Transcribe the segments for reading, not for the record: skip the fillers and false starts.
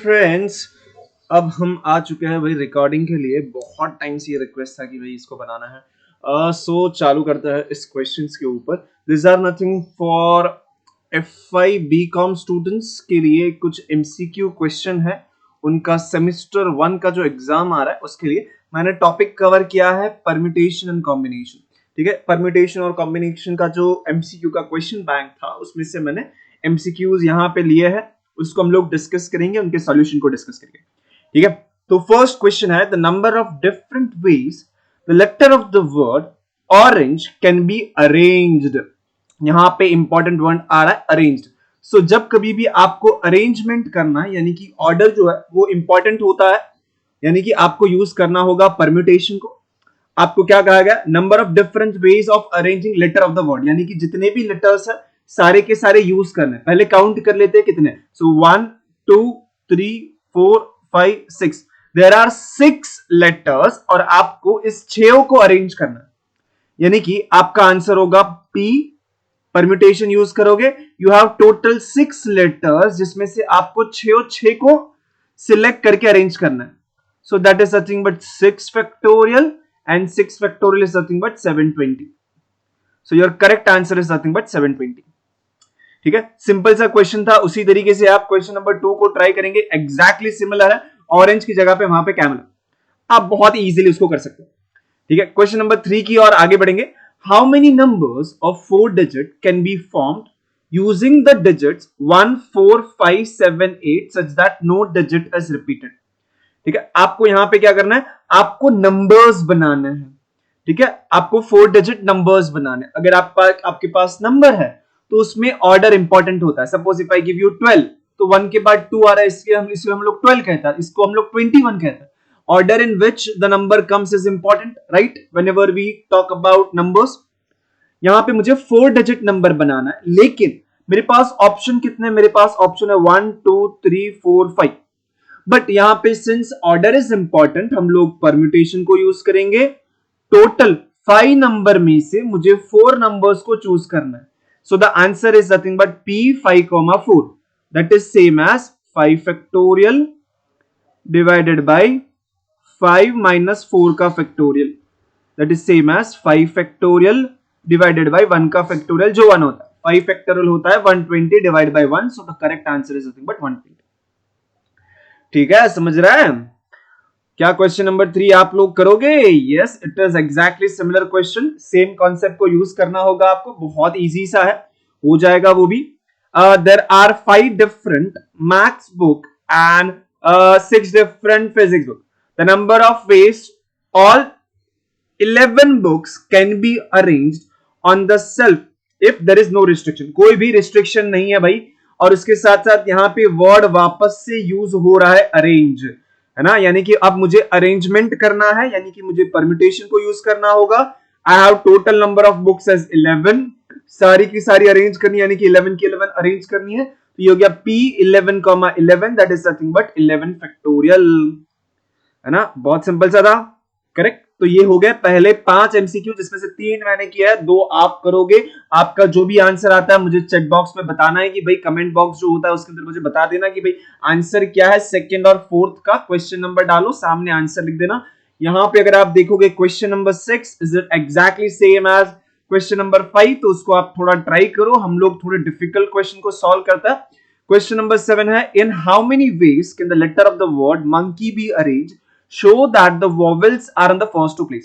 Friends, अब हम आ चुके हैं भाई रिकॉर्डिंग के लिए। बहुत टाइम से ये रिक्वेस्ट था कि भाई इसको बनाना है। सो चालू करता है इस क्वेश्चंस के ऊपर। This are nothing for FY BCom students के लिए कुछ MCQ क्वेश्चन है। उनका सेमेस्टर 1 का जो एग्जाम आ रहा है उसके लिए मैंने टॉपिक कवर किया है परम्यूटेशन एंड कॉम्बिनेशन। ठीक है, परम्यूटेशन और कॉम्बिनेशन का जो MCQ का क्वेश्चन बैंक था उसमें से मैंने MCQs यहाँ पे लिए हैं, उसको हम लोग डिस्कस करेंगे, उनके सॉल्यूशन को डिस्कस करेंगे। ठीक है, तो फर्स्ट क्वेश्चन है the number of different ways the letter of the word orange can be arranged. यहां पे इंपॉर्टेंट वर्ड आ रहा है अरेंज्ड। सो जब कभी भी आपको अरेंजमेंट करना है यानी कि ऑर्डर जो है वो इंपॉर्टेंट होता है, यानी कि आपको यूज करना होगा परम्यूटेशन को। आपको क्या कहा गया, number of different ways of arranging letter of the word, यानी कि जितने भी लेटर्स है सारे के सारे यूज करने। पहले काउंट कर लेते हैं कितने। सो 1 2 3 4 5 6, देयर आर 6 लेटर्स और आपको इस 6 को अरेंज करना है, यानी कि आपका आंसर होगा P। परम्यूटेशन यूज करोगे, यू हैव टोटल 6 लेटर्स जिसमें से आपको 6 को सिलेक्ट करके अरेंज करना है। सो that is nothing but 6 factorial and 6 factorial is nothing but 720. So your correct answer is nothing but 720. ठीक है, सिंपल सा क्वेश्चन था। उसी तरीके से आप क्वेश्चन नंबर 2 को ट्राई करेंगे, एग्जैक्टली सिमिलर है। ऑरेंज की जगह पे वहां पे कैमल, आप बहुत इजीली उसको कर सकते हो। ठीक है, क्वेश्चन नंबर 3 की और आगे बढ़ेंगे। How many numbers of 4 digit can be formed using the digits 1 4 5 7 8 such that no digit is repeated. ठीक है, आपको यहां पे क्या करना है, आपको नंबर्स बनाने हैं। ठीक है, आपको 4 डिजिट नंबर्स बनाने। अगर आपके पास नंबर है तो उसमें ऑर्डर इंपॉर्टेंट होता है। Suppose if I give you 12 तो 1 के बाद 2 आ रहा है, इसलिए हम लोग 12 कहता है, इसको हम लोग 21 कहता है। Order in which the number comes is important, right, whenever we talk about numbers. यहां पे मुझे 4 डिजिट नंबर बनाना है, लेकिन मेरे पास ऑप्शन कितने, मेरे पास ऑप्शन है 1 2 3 4 5। बट यहां पे सिंस ऑर्डर इज इंपॉर्टेंट हम लोग परम्यूटेशन को यूज करेंगे। टोटल 5 नंबर में से मुझे 4 नंबर्स को चूज करना है। So the answer is nothing but P 5, 4, that is same as 5 factorial divided by 5 minus 4 का factorial, that is same as 5 factorial divided by 1 का फैक्टोरियल जो 1 होता है। 5 फैक्टोरियल होता है 120 divide by 1, so the correct answer is nothing but 120। ठीक है, समझ रहा है क्या। क्वेश्चन नंबर 3 आप लोग करोगे? Yes, it is exactly similar question. Same concept को यूज करना होगा आपको, बहुत इजी सा है, हो जाएगा वो भी। There are 5 different maths book and 6 different physics book. The number of ways all 11 books can be arranged on the shelf if there is no restriction. कोई भी रिस्ट्रिक्शन नहीं है भाई, और उसके साथ साथ यहां पे वर्ड वापस से यूज हो रहा है अरेंज, है ना, यानी कि अब मुझे अरेंजमेंट करना है, यानी कि मुझे परम्यूटेशन को यूज करना होगा। I have total number of books as 11, सारी की सारी अरेंज करनी, यानी कि 11 की 11 अरेंज करनी है। तो ये हो गया P 11, 11, that is nothing but 11 factorial, है ना, बहुत सिंपल सा था। करेक्ट, तो ये हो गए पहले 5 MCQ, जिसमें से 3 मैंने किया है, 2 आप करोगे। आपका जो भी आंसर आता है मुझे चैट बॉक्स में बताना है कि भाई, कमेंट बॉक्स जो होता है उसके अंदर मुझे बता देना कि भाई आंसर क्या है। सेकंड और फोर्थ का क्वेश्चन नंबर डालो, सामने आंसर लिख देना। यहां पे अगर आप देखोगे question number 6 is it exactly same as question number 5, तो उसको आप थोड़ा ट्राई करो। हम लोग थोड़े डिफिकल्ट क्वेश्चन को सॉल्व करता है। क्वेश्चन नंबर 7 है, in how many ways can the letter of the word monkey be arrange show that the vowels are in the first two place।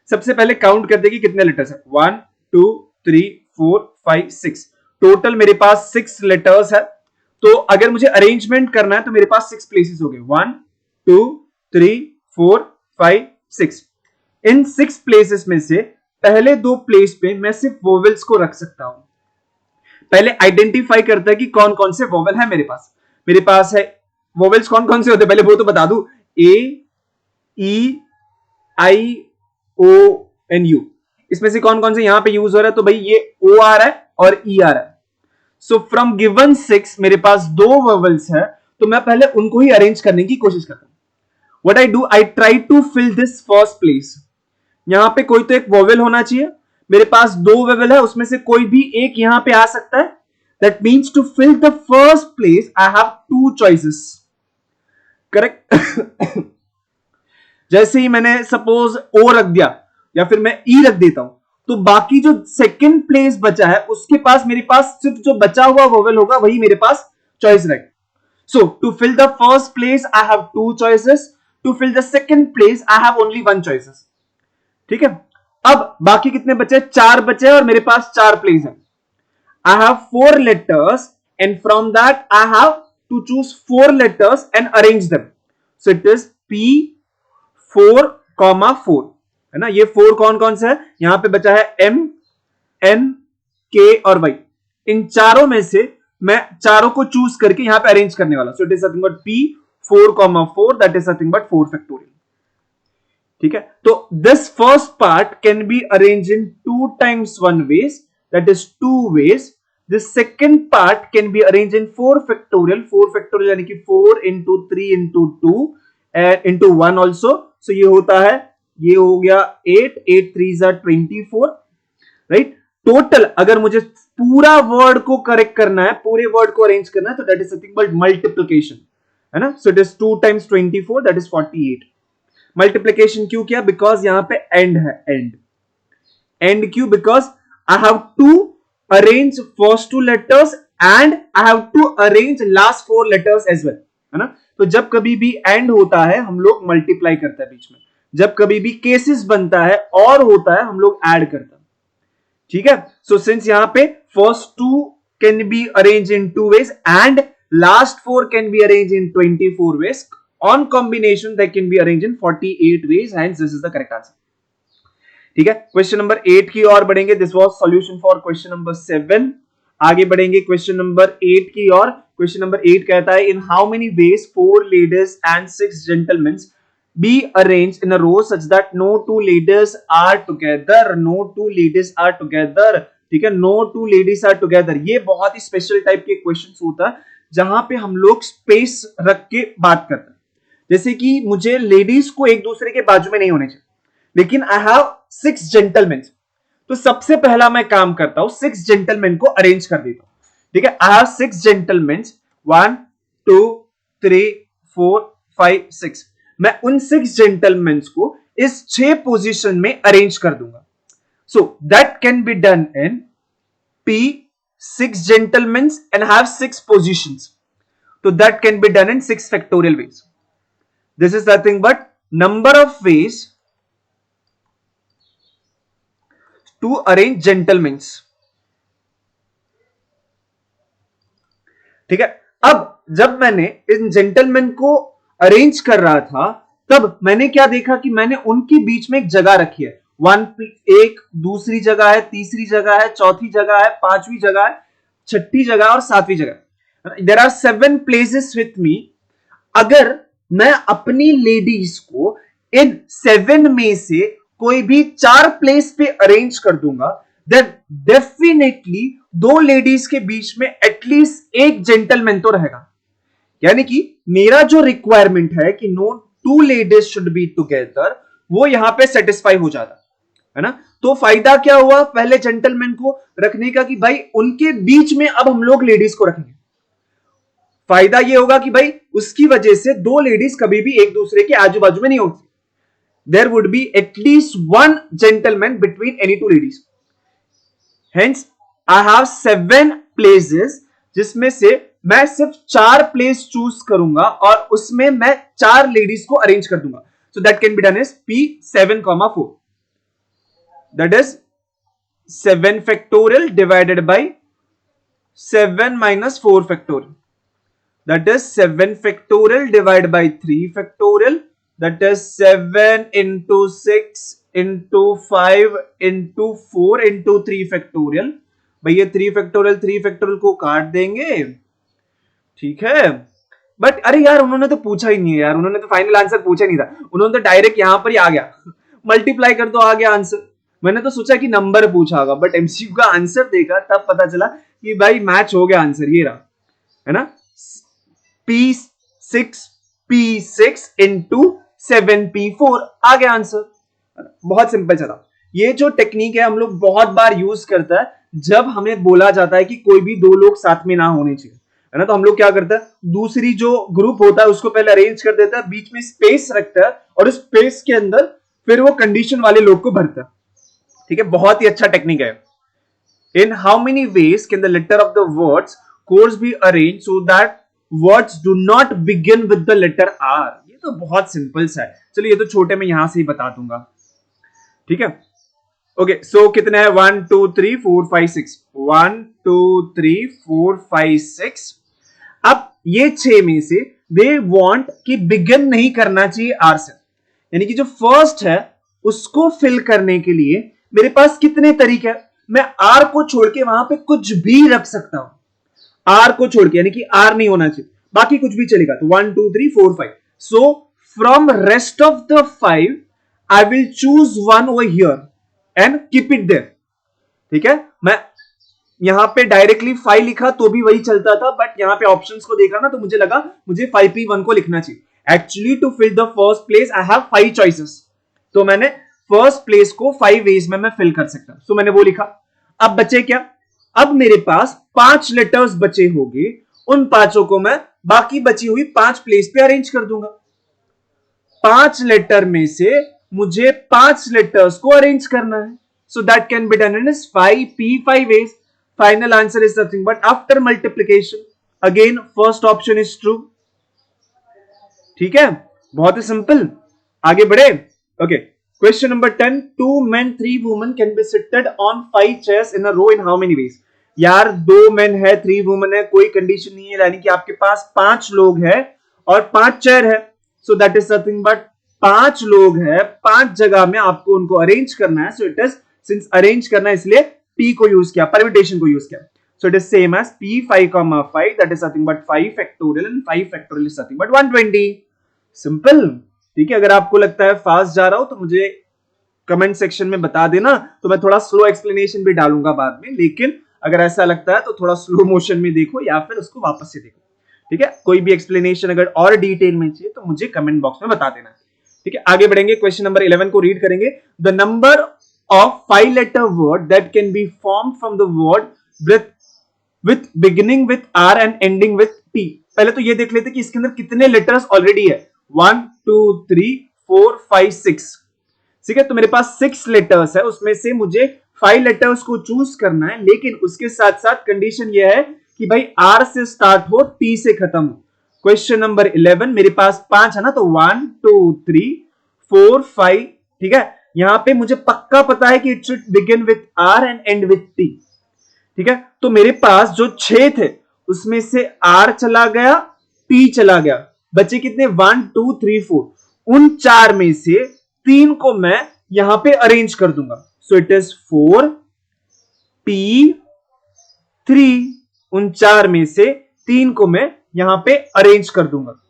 सबसे पहले काउंट कर देगी कितने लेटर्स है, 1 2 3 4 5 6, टोटल मेरे पास 6 लेटर्स है। तो अगर मुझे अरेंजमेंट करना है तो मेरे पास 6 प्लेसेस हो गए, 1 2 3 4 5 6। इन 6 प्लेसेस में से पहले 2 प्लेस पे मैं सिर्फ वोवेल्स को रख सकता हूं। पहले आइडेंटिफाई करता है कि कौन कौन से वोवेल है मेरे पास। मेरे पास है वोवेल्स कौन कौन से होते हैं, पहले वो तो बता दूं, ए E I O N U, इसमें से कौन कौन से यहां पे यूज हो रहा है, तो भाई ये O आ रहा है और E आ रहा है। सो फ्रॉम गिवन 6 मेरे पास 2 वोवेल्स है, तो मैं पहले उनको ही अरेंज करने की कोशिश करता हूं। What I do, I try to fill this first place. यहां पे कोई तो एक वोवेल होना चाहिए, मेरे पास 2 वोवेल है, उसमें से कोई भी एक यहां पे आ सकता है। That means to fill the first place I have 2 choices. Correct. जैसे ही मैंने सपोज ओ रख दिया या फिर मैं ई रख देता हूं, तो बाकी जो सेकंड प्लेस बचा है उसके पास मेरे पास सिर्फ जो बचा हुआ वोवेल होगा वही मेरे पास चॉइस रहेगा। So to fill the first place, I have two choices. To fill the second place, I have only one choices. ठीक है। अब बाकी कितने बचे? 4 बचे और मेरे पास 4 प्लेस है। I have 4 letters and from that I have to choose 4 letters and arrange them. So it is P 4, 4 है ना। ये 4 कौन कौन से है? यहां पे बचा है M, N, K और Y। इन चारों में से मैं चारों को चूज करके यहां पे अरेंज करने वाला। सो it is nothing but P 4, 4 that is nothing but 4 factorial. ठीक है। तो this first part can be arrange in 2 times 1 ways, that is 2 ways। This second part can be arrange in 4 factorial, 4 factorial यानी कि 4 into 3 into 2 and into 1 also। सो ये होता है, ये हो गया 8, 8 3s are 24, राइट। टोटल अगर मुझे पूरा वर्ड को करेक्ट करना है, पूरे वर्ड को अरेंज करना है, तो that is nothing but multiplication, है ना। So it is 2 times 24 that is 48। Multiplication क्यों किया? बिकॉज यहां पे एंड है, एंड क्यों? Because I have to arrange first 2 letters and I have to arrange last 4 letters as well, है ना। तो जब कभी भी एंड होता है हम लोग मल्टीप्लाई करते हैं बीच में, जब कभी भी केसेस बनता है और होता है हम लोग ऐड करते हैं। ठीक है। सो सिंस यहां पे first 2 can be arrange in 2 ways and last 4 can be arrange in 24 ways, on combination that can be arrange in 48 ways, hence this is the correct answer. ठीक है। क्वेश्चन नंबर 8 की ओर बढ़ेंगे। This was solution for question number 7। आगे बढ़ेंगे question number 8 की ओर। Question number 8 कहता है in how many veg 4 ladies and 6 gentleman be arranged in a row such that no 2 ladies are together, no 2 ladies are together। ठीक है। no 2 ladies are together, ये बहुत ही special type के questions होता है जहां पे हम लोग स्पेस रख के बात करते हैं। जैसे कि मुझे लेडीज को एक दूसरे के बाजू में नहीं होने चाहिए, लेकिन आई हैव 6 जेंटलमैन, तो सबसे पहला मैं काम करता हूं 6 जेंटलमैन को अरेंज कर देता हूं। ठीक है। I have 6 gentleman, 1 2 3 4 5 6। मैं उन 6 जेंटलमैन को इस 6 पोजीशन में अरेंज कर दूंगा। So that can be done in P 6 gentleman and have 6 positions, तो that can be done in 6 factorial ways. This is nothing but number of ways to arrange gentleman. ठीक है। अब जब मैंने इन जेंटलमैन को अरेंज कर रहा था तब मैंने क्या देखा कि मैंने उनके बीच में एक जगह रखी है। एक दूसरी जगह है, तीसरी जगह है, चौथी जगह है, पांचवी जगह है, छठी जगह और सातवीं जगह। There are 7 places with me. अगर मैं अपनी लेडीज को इन 7 में से कोई भी 4 प्लेस पे अरेंज कर दूंगा, देन डेफिनेटली 2 लेडीज के बीच में एटलीस्ट एक जेंटलमैन तो रहेगा। यानी कि मेरा जो रिक्वायरमेंट है कि no 2 ladies should be together, वो यहां पे सेटिस्फाई हो जाता है ना। तो फायदा क्या हुआ पहले जेंटलमैन को रखने का कि भाई उनके बीच में अब हम लोग लेडीज को रखेंगे। फायदा ये होगा कि भाई उसकी वजह से 2 लेडीज कभी भी एक दूसरे के आजू बाजू में नहीं होती। There would be at least 1 gentleman between any 2 ladies. Hence I have 7 places जिसमें से मैं सिर्फ 4 प्लेस चूज करूंगा और उसमें मैं 4 लेडीज को अरेंज कर दूंगा। So that can be done is P 7, 4, that is 7 factorial divided bye 7 minus 4 factorial, that is 7 factorial divided by 3 factorial, that is 7 into 6 into 5 into 4 into 3 factorial। भैया 3 factorial को काट देंगे। ठीक है। बट अरे यार उन्होंने तो पूछा ही नहीं है यार, उन्होंने तो फाइनल आंसर पूछा नहीं था, उन्होंने तो डायरेक्ट यहां पर ही आ गया मल्टीप्लाई कर दो आ गया आंसर। मैंने तो सोचा कि नंबर पूछा होगा, बट एमसीक्यू का आंसर देखा तब पता चला कि भाई मैच हो गया आंसर, ये रहा, है ना। P6 into 7P4 आ गया आंसर। बहुत सिंपल चला। ये जो टेक्निक है हम लोग बहुत बार यूज करता है जब हमें बोला जाता है कि कोई भी 2 लोग साथ में ना होने चाहिए, है ना। तो हम लोग क्या करते हैं, दूसरी जो ग्रुप होता है उसको पहले अरेंज कर देता है, बीच में स्पेस रखता है और उस स्पेस के अंदर फिर वो कंडीशन वाले लोग को भरता है। ठीक है, बहुत ही अच्छा टेक्निक है। In how many ways can the letter of the words course be arrange so that words do not begin with the letter R. ये तो बहुत सिंपल सा है, चलिए ये तो छोटे में यहां से ही बता दूंगा। ठीक है, ओके सो कितने हैं, 1 2 3 4 5 6, 1 2 3 4 5 6। अब ये 6 में से दे वांट कि बिगिन नहीं करना चाहिए आर से, यानी कि जो फर्स्ट है उसको फिल करने के लिए मेरे पास कितने तरीके हैं। मैं आर को छोड़ के वहां पे कुछ भी रख सकता हूं, आर को छोड़ के, यानी कि आर नहीं होना चाहिए, बाकी कुछ भी चलेगा। तो 1 2 3 4 5, so from rest of the 5 I will choose one over here and keep it there. ठीक है, मैं यहां पे डायरेक्टली 5 लिखा तो भी वही चलता था, बट यहां पे ऑप्शंस को देखा ना तो मुझे लगा मुझे 5p1 को लिखना चाहिए। Actually to fill the first place I have 5 choices, तो मैंने फर्स्ट प्लेस को 5 वेज में मैं फिल कर सकता हूं, तो मैंने वो लिखा। अब बचे क्या, अब मेरे पास 5 लेटर्स बचे होंगे, उन पांचों को मैं बाकी बची हुई 5 प्लेस पे अरेंज कर दूंगा। 5 लेटर में से मुझे 5 लेटर्स को अरेंज करना है, so that can be done in 5p5 ways. Final answer is nothing but after multiplication. Again first option is true. ठीक है, बहुत ही सिंपल, आगे बढ़े। Okay, question number 10, 2 men 3 women can be seated on 5 chairs in a row in how many ways। यार 2 men है 3 women है, कोई condition नहीं है, यानी कि आपके पास 5 लोग हैं और 5 चेयर है, सो दैट इज नथिंग बट 5 लोग हैं, 5 जगह में आपको उनको अरेंज करना है। सो इट इज, सिंस अरेंज करना है इसलिए p को यूज किया, परम्यूटेशन को यूज किया। So it is same as p5, 5, that is nothing but 5 factorial and 5 factorial is nothing but 120। Simple. ठीक है, अगर आपको लगता है फास्ट जा रहा हो तो मुझे कमेंट सेक्शन में बता देना, तो मैं थोड़ा स्लो एक्सप्लेनेशन भी डालूंगा बाद में, लेकिन अगर ऐसा लगता है तो थोड़ा स्लो मोशन में देखो या फिर उसको वापस से देखो। ठीक है, कोई भी एक्सप्लेनेशन अगर और डिटेल में चाहिए तो मुझे कमेंट बॉक्स में बता देना। ठीक है, आगे बढ़ेंगे, क्वेश्चन नंबर 11 को रीड करेंगे। The number of 5 letter word that can be form from the word with beginning with R and ending with T. पहले तो ये देख लेते कि इसके अंदर कितने लेटर्स ऑलरेडी है, 1 2 3 4 5 6। ठीक है, तो मेरे पास 6 लेटर्स है, उसमें से मुझे 5 लेटर्स को चूज करना है, लेकिन उसके साथ साथ कंडीशन यह है कि भाई आर से स्टार्ट हो, टी से खत्म हो। क्वेश्चन नंबर 11, मेरे पास 5 है ना, तो 1 2 3 4 5। ठीक है, यहां पे मुझे पक्का पता है कि it should begin with R and end with T. ठीक है, तो मेरे पास जो 6 थे उसमें से आर चला गया, टी चला गया, बचे कितने, 1 2 3 4। उन 4 में से 3 को मैं यहां पे अरेंज कर दूंगा, सो इट इज 4 p 3। उन 4 में से 3 को मैं यहां पे अरेंज कर दूंगा।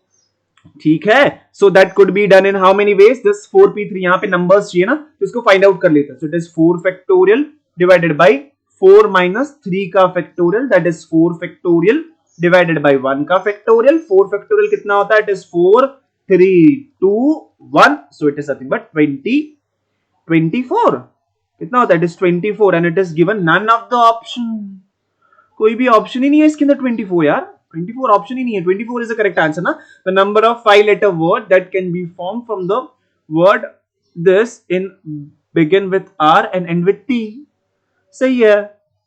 ठीक है, so that could be done in how many veg, this 4p3, यहां पे नंबर्स चाहिए ना तो इसको फाइंड आउट कर लेते हैं। So it is 4 factorial divided by 4 minus 3 का factorial, that is 4 factorial divided by 1 का फैक्टोरियल। 4 फैक्टोरियल कितना होता है, it is 4 3 2 1, so it is nothing but 24। कितना होता है, it is 24 and it is given none of the option. कोई भी ऑप्शन ही नहीं है इसके अंदर 24 यार, 24 ऑप्शन ही नहीं है, 24 इज द करेक्ट आंसर ना। The number of 5 letter word that can be form from the word this in begin with R and end with T. सही है,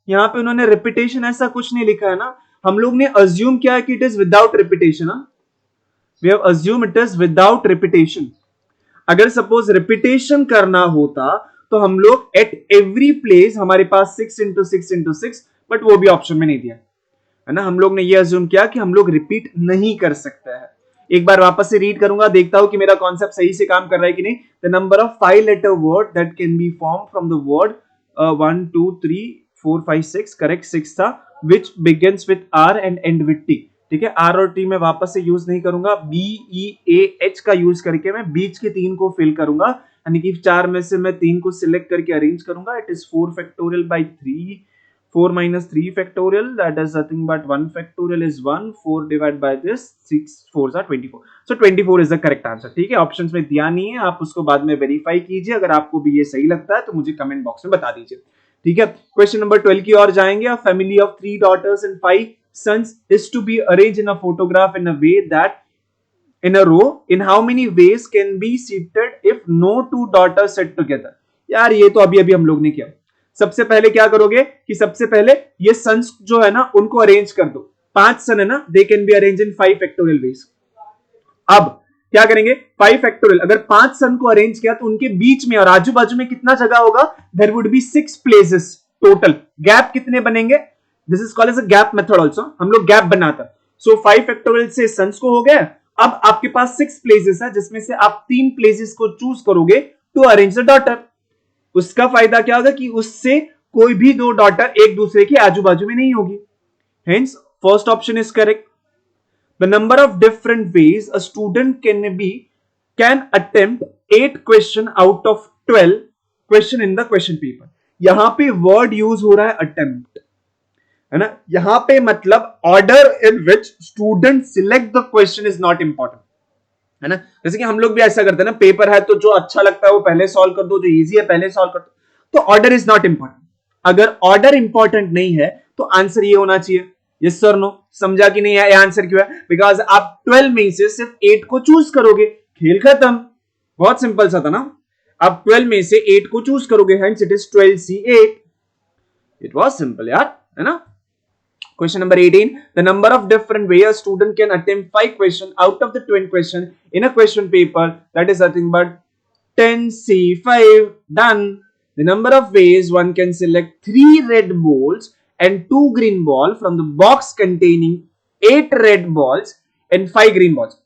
यहां पे उन्होंने रिपीटेशन ऐसा कुछ नहीं लिखा है ना, हम लोग ने अज्यूम किया है कि it is without repetition. We have assume it is without repetition. अगर सपोज रिपीटेशन करना होता तो हम लोग एट एवरी प्लेस, हमारे पास 6 into 6 into 6, बट वो भी ऑप्शन में नहीं दिया है ना। हम लोग ने ये अज्यूम किया कि हम लोग रिपीट नहीं कर सकते हैं। एक बार वापस से रीड करूंगा, देखता हूं कि मेरा कॉन्सेप्ट सही से काम कर रहा है कि नहीं। The number of 5 letter word that can be form from the word 1 2 3 4 5 6, correct 6 था, which begins with R and end with T. ठीक है, आर और टी में वापस से यूज नहीं करूंगा, बी ई ए एच का यूज करके मैं बीच के 3 को फिल करूंगा, यानी कि 4 में से मैं 3 को सिलेक्ट करके अरेंज करूंगा। It is 4 factorial by 3, 4 minus 3 factorial, that is nothing but 1 factorial is 1, 4 divided by this 6 4s are 24, so 24 is the correct answer। ठीक है, ऑप्शंस में दिया नहीं है, आप उसको बाद में वेरीफाई कीजिए, अगर आपको भी ये सही लगता है तो मुझे कमेंट बॉक्स में बता दीजिए। ठीक है, क्वेश्चन नंबर 12 की ओर जाएंगे। A family of 3 daughters and 5 sons is to be arranged in a photograph in a way that in a row in how many ways can be seated if no two daughters sit together? यार ये तो अभी अभी हम लोग ने किया। सबसे पहले क्या करोगे कि सबसे पहले ये सन्स जो है ना उनको अरेंज कर दो। 5 सन है ना, they can be arrange in 5 factorial veg. अब क्या करेंगे 5 फैक्टोरियल, अगर 5 सन को अरेंज किया तो उनके बीच में और आजू बाजू में कितना जगह होगा? There would be 6 places total. Gap कितने बनेंगे? This is called as a gap method also, हम लोग गैप बनाता। सो 5 फैक्टोरियल से सन्स को हो गया। अब आपके पास 6 प्लेसेस है जिसमें से आप 3 प्लेसेस को चूज करोगे टू अरेंज द डॉटर। उसका फायदा क्या होगा कि उससे कोई भी दो डॉटर एक दूसरे के आजू बाजू में नहीं होगी। Hence first option is correct. The number of different ways a student can attempt 8 question out of 12 question in the question paper। यहां पे वर्ड यूज हो रहा है attempt, है ना। यहां पे मतलब order in which student select the question is not important, है ना। जैसे कि हम लोग भी ऐसा करते हैं ना, पेपर है तो जो अच्छा लगता है वो पहले सॉल्व कर दो, जो इजी है पहले सॉल्व कर दो, तो ऑर्डर इज नॉट इंपॉर्टेंट। अगर ऑर्डर इंपॉर्टेंट नहीं है तो आंसर ये होना चाहिए यस सर नो। समझा कि नहीं है? आंसर क्यों है? बिकॉज आप 12 में से सिर्फ 8 को चूज करोगे, खेल खत्म। बहुत सिंपल सा था ना। आप 12 में से 8 को चूज करोगे, hence it is 12C8। It was simple यार, है ना। Question number 18. The number of different ways a student can attempt 5 questions out of the 20 question in a question paper, that is nothing but 10C5. Done. The number of ways one can select 3 red balls and 2 green balls from the box containing 8 red balls and 5 green balls.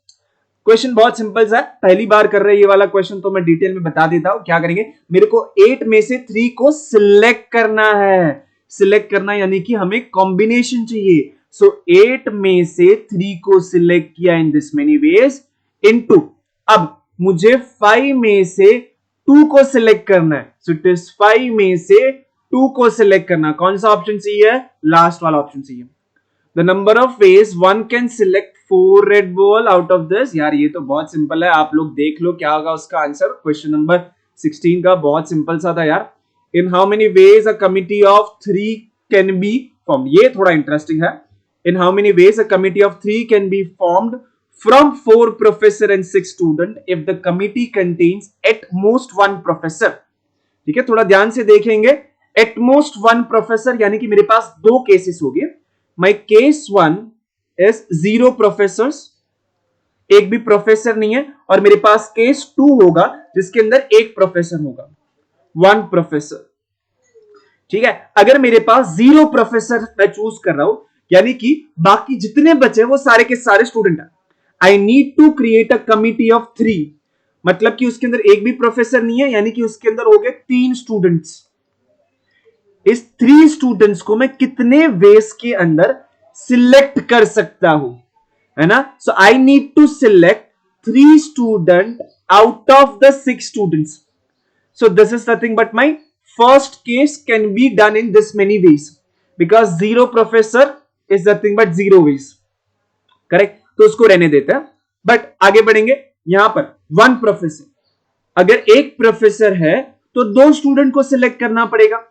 Question बहुत simple सा है, पहली बार कर रहे हैं ये वाला question, तो मैं डिटेल में बता देता हूं क्या करेंगे। मेरे को 8 में से 3 को सिलेक्ट करना है। सिलेक्ट करना यानी कि हमें कॉम्बिनेशन चाहिए। सो 8 में से 3 को सिलेक्ट किया इन दिस मेनी वेज इनटू, अब मुझे 5 में से 2 को सिलेक्ट करना है। सो इट इज 5 में से 2 को सिलेक्ट करना। कौन सा ऑप्शन चाहिए? लास्ट वाला ऑप्शन चाहिए। The number of ways one can select 4 red ball out of this। यार ये तो बहुत सिंपल है, आप लोग देख लो क्या होगा उसका आंसर। क्वेश्चन नंबर 16 का बहुत सिंपल सा था यार। In how many ways a committee of 3 can be formed? ये थोड़ा इंटरेस्टिंग है। In how many ways a committee of 3 can be formed from 4 professor and 6 student if the committee contains at most 1 professor। ठीक है, थोड़ा ध्यान से देखेंगे। At most 1 professor यानी कि मेरे पास 2 केसेस हो गए। My case 1 is 0 professors, एक भी प्रोफेसर नहीं है, और मेरे पास केस 2 होगा जिसके अंदर एक प्रोफेसर होगा, 1 प्रोफेसर। ठीक है, अगर मेरे पास 0 प्रोफेसर मैं चूज कर रहा हूं यानी कि बाकी जितने बचे वो सारे के सारे स्टूडेंट हैं। I need to create a committee of 3, मतलब कि उसके अंदर एक भी प्रोफेसर नहीं है यानी कि उसके अंदर हो गए 3 स्टूडेंट्स। इस 3 स्टूडेंट्स को मैं कितने वेज के अंदर सिलेक्ट कर सकता हूं, है ना। So I need to select 3 student out of the 6 students. So this is nothing but my first case can be done in this many ways because 0 professor is nothing but 0 ways. Correct, तो उसको रहने देते हैं। But आगे बढ़ेंगे। यहां पर 1 professor, अगर एक प्रोफेसर है तो 2 स्टूडेंट को सिलेक्ट करना पड़ेगा।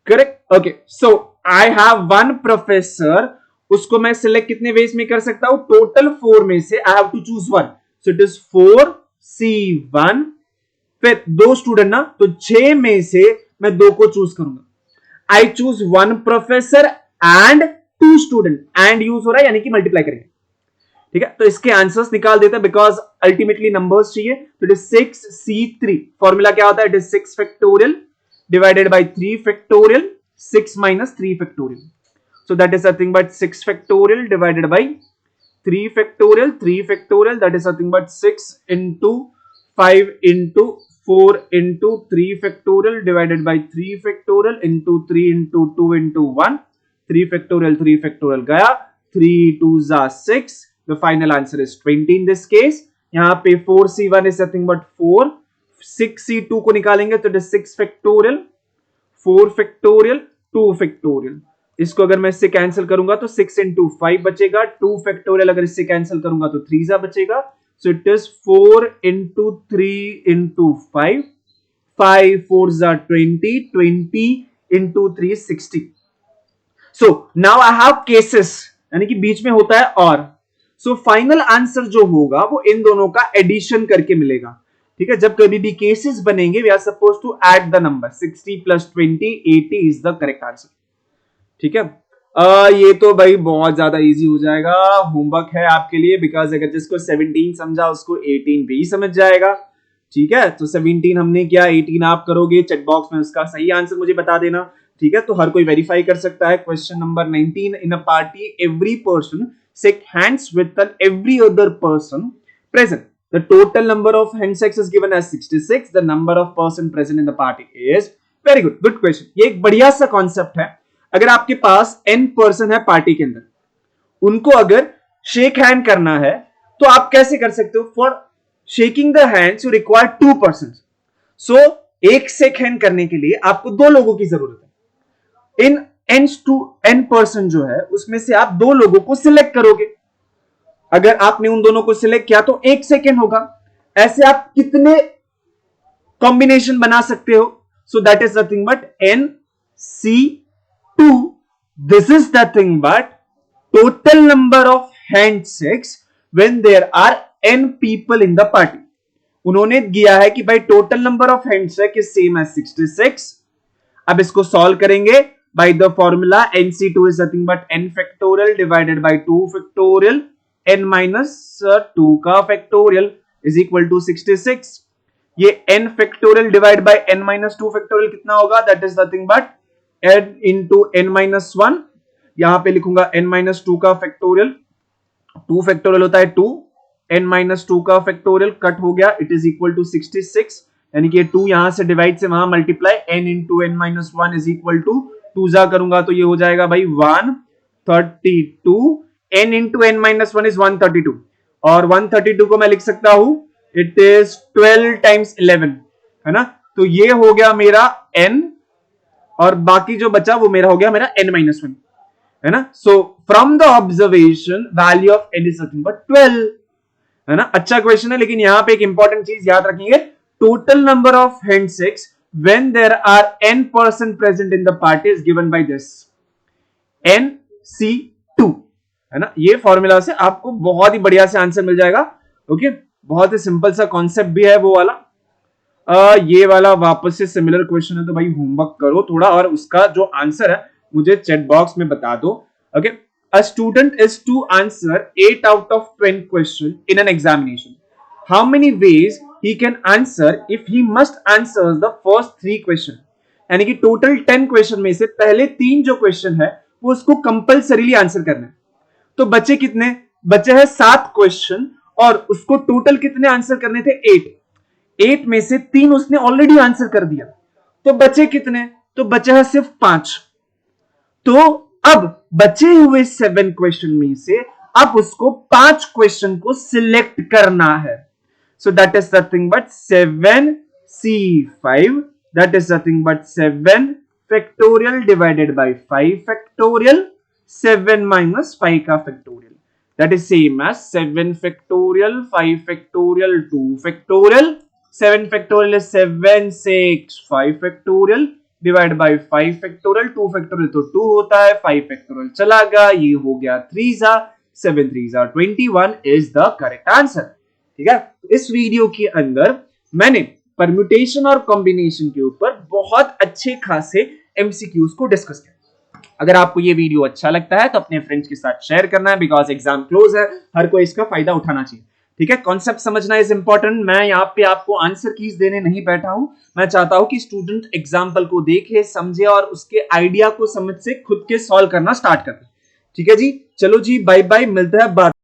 Correct, okay. So I have 1 professor, उसको मैं सिलेक्ट कितने वेज में कर सकता हूं? टोटल 4 में से I have to choose 1, so it is 4C1। फिर 2 स्टूडेंट ना, तो 6 में से मैं 2 को चूज करूंगा। I choose 1 professor and 2 student, and use हो रहा है यानी कि मल्टीप्लाई करेंगे। ठीक है, तो इसके आंसर्स निकाल देते हैं बिकॉज अल्टीमेटली नंबर्स चाहिए। तो इट इज 6C3। फॉर्मूला क्या होता है? It is 6 factorial divided by 3 factorial, 6 minus 3 factorial. So that is nothing but 6 factorial divided by 3 factorial, 3 factorial, that is nothing but 6 into 5 into 4 into 3 factorial divided by 3 factorial into 3 into 2 into 1, 3 factorial गया, 3 2s are 6. The final answer is 20 in this case. यहाँ पे 4C1 is nothing but 4, 6C2 को निकालेंगे तो 6 factorial, 4 factorial, 2 factorial. इसको अगर मैं इससे कैंसिल करूंगा तो 6 into 5 बचेगा। 2 फैक्टोरियल अगर इससे कैंसिल करूंगा तो 3 जा बचेगा। सो it is 4 into 3 into 5, 5 4s are 20, 20 into 3 is 60। So now I have cases, यानी कि बीच में होता है और, सो फाइनल आंसर जो होगा वो इन दोनों का एडिशन करके मिलेगा। ठीक है, जब कभी भी केसेस बनेंगे we are suppose to add the number 60 plus 20 80 is the correct answer. ठीक है, ये तो भाई बहुत ज्यादा इजी हो जाएगा, होमवर्क है आपके लिए, बिकॉज अगर जिसको 17 समझा उसको 18 भी समझ जाएगा। ठीक है, तो 17 हमने किया, 18 आप करोगे, चैट बॉक्स में उसका सही आंसर मुझे बता देना। ठीक है, तो हर कोई वेरीफाई कर सकता है। Question number 19, in a party every person shake hands with every other person present, the total number of handshakes is given as 66, the number of person present in the party is, very good question। ये एक बढ़िया सा concept है। अगर आपके पास n person है party के अंदर, उनको अगर शेक हैंड करना है तो आप कैसे कर सकते हो? For shaking the hands you require 2 person, so एक शेक हैंड करने के लिए आपको 2 लोगों की जरूरत है। इन n पर्सन जो है उसमें से आप 2 लोगों को सिलेक्ट करोगे। अगर आपने उन दोनों को सिलेक्ट किया तो 1 सेकेंड होगा। ऐसे आप कितने कॉम्बिनेशन बना सकते हो? So that is nothing but NC2, this is nothing but total number of handshakes when there are n people in the party. उन्होंने दिया है कि भाई total number of handshake is same as 66। अब इसको सॉल्व करेंगे by the formula, NC2 is nothing but n factorial divided by 2 factorial, n minus 2 का factorial is equal to 66। ये n factorial divide bye n minus 2 factorial कितना होगा? That is nothing but n into n minus 1। यहां पे लिखूंगा n minus 2 का factorial, 2 factorial होता है 2, n माइनस 2 का फैक्टोरियल कट हो गया, इट इज इक्वल टू 66, यानी कि 2 यहां से डिवाइड से वहां multiply, n into n minus 1 is equal to 2 जा करूंगा तो ये हो जाएगा भाई 132, n into n minus 1 is 132, और 132 को मैं लिख सकता हूं इट इज 12 टाइम्स 11, है ना? तो ये हो गया मेरा n, और बाकी जो बचा वो मेरा हो गया मेरा n माइनस 1, है ना? So from the observation value of n is nothing but 12, है ना? अच्छा क्वेश्चन है, लेकिन यहां पे एक इंपॉर्टेंट चीज याद रखेंगे, total number of handshakes when there are n person present in the party is given by this NC2, है ना? ये फॉर्मूला से आपको बहुत ही बढ़िया से आंसर मिल जाएगा। ओके, बहुत ही सिंपल सा कॉन्सेप्ट भी है वो वाला। ये वाला वापस से सिमिलर क्वेश्चन है, तो भाई होमवर्क करो थोड़ा और उसका जो आंसर है मुझे चैट बॉक्स में बता दो। Okay, a student is to answer 8 out of 10 question in an examination, how many ways he can answer if he must answer the first 3 question, यानी कि टोटल 10 क्वेश्चन में से पहले 3 जो क्वेश्चन है वो उसको कंपलसरीली आंसर करना है। तो बच्चे कितने? बच्चे हैं 7 क्वेश्चन और उसको टोटल कितने आंसर करने थे? 8 में से 3 उसने ऑलरेडी आंसर कर दिया, तो बचे कितने? तो बचे हैं सिर्फ 5। तो अब बचे हुए 7 क्वेश्चन में से अब उसको 5 क्वेश्चन को सिलेक्ट करना है। So that is nothing but 7C5, that is nothing but 7 factorial divided by 5 factorial, 7 minus 5 का factorial, that is same as 7 factorial, 5 factorial, 2 factorial, 7 factorial is 7 6 5 factorial divided by 5 factorial, 2 factorial तो 2 होता है, 5 factorial चला गया, ये हो गया 3 7 3 21 is the correct answer। ठीक है, इस वीडियो के अंदर मैंने परम्यूटेशन और कॉम्बिनेशन के ऊपर बहुत अच्छे खासे एमसीक्यूज को डिस्कस किया। अगर आपको ये वीडियो अच्छा लगता है तो अपने फ्रेंड्स के साथ शेयर करना है, बिकॉज एग्जाम क्लोज है, हर कोई इसका फायदा उठाना चाहिए। ठीक है, कॉन्सेप्ट समझना इज इंपॉर्टेंट। मैं यहाँ पे आपको आंसर कीज देने नहीं बैठा हूं, मैं चाहता हूं कि स्टूडेंट एग्जाम्पल को देखे, समझे और उसके आइडिया को समझ से खुद के सॉल्व करना स्टार्ट करे। ठीक है जी, चलो जी, बाय बाय, मिलते हैं बाद।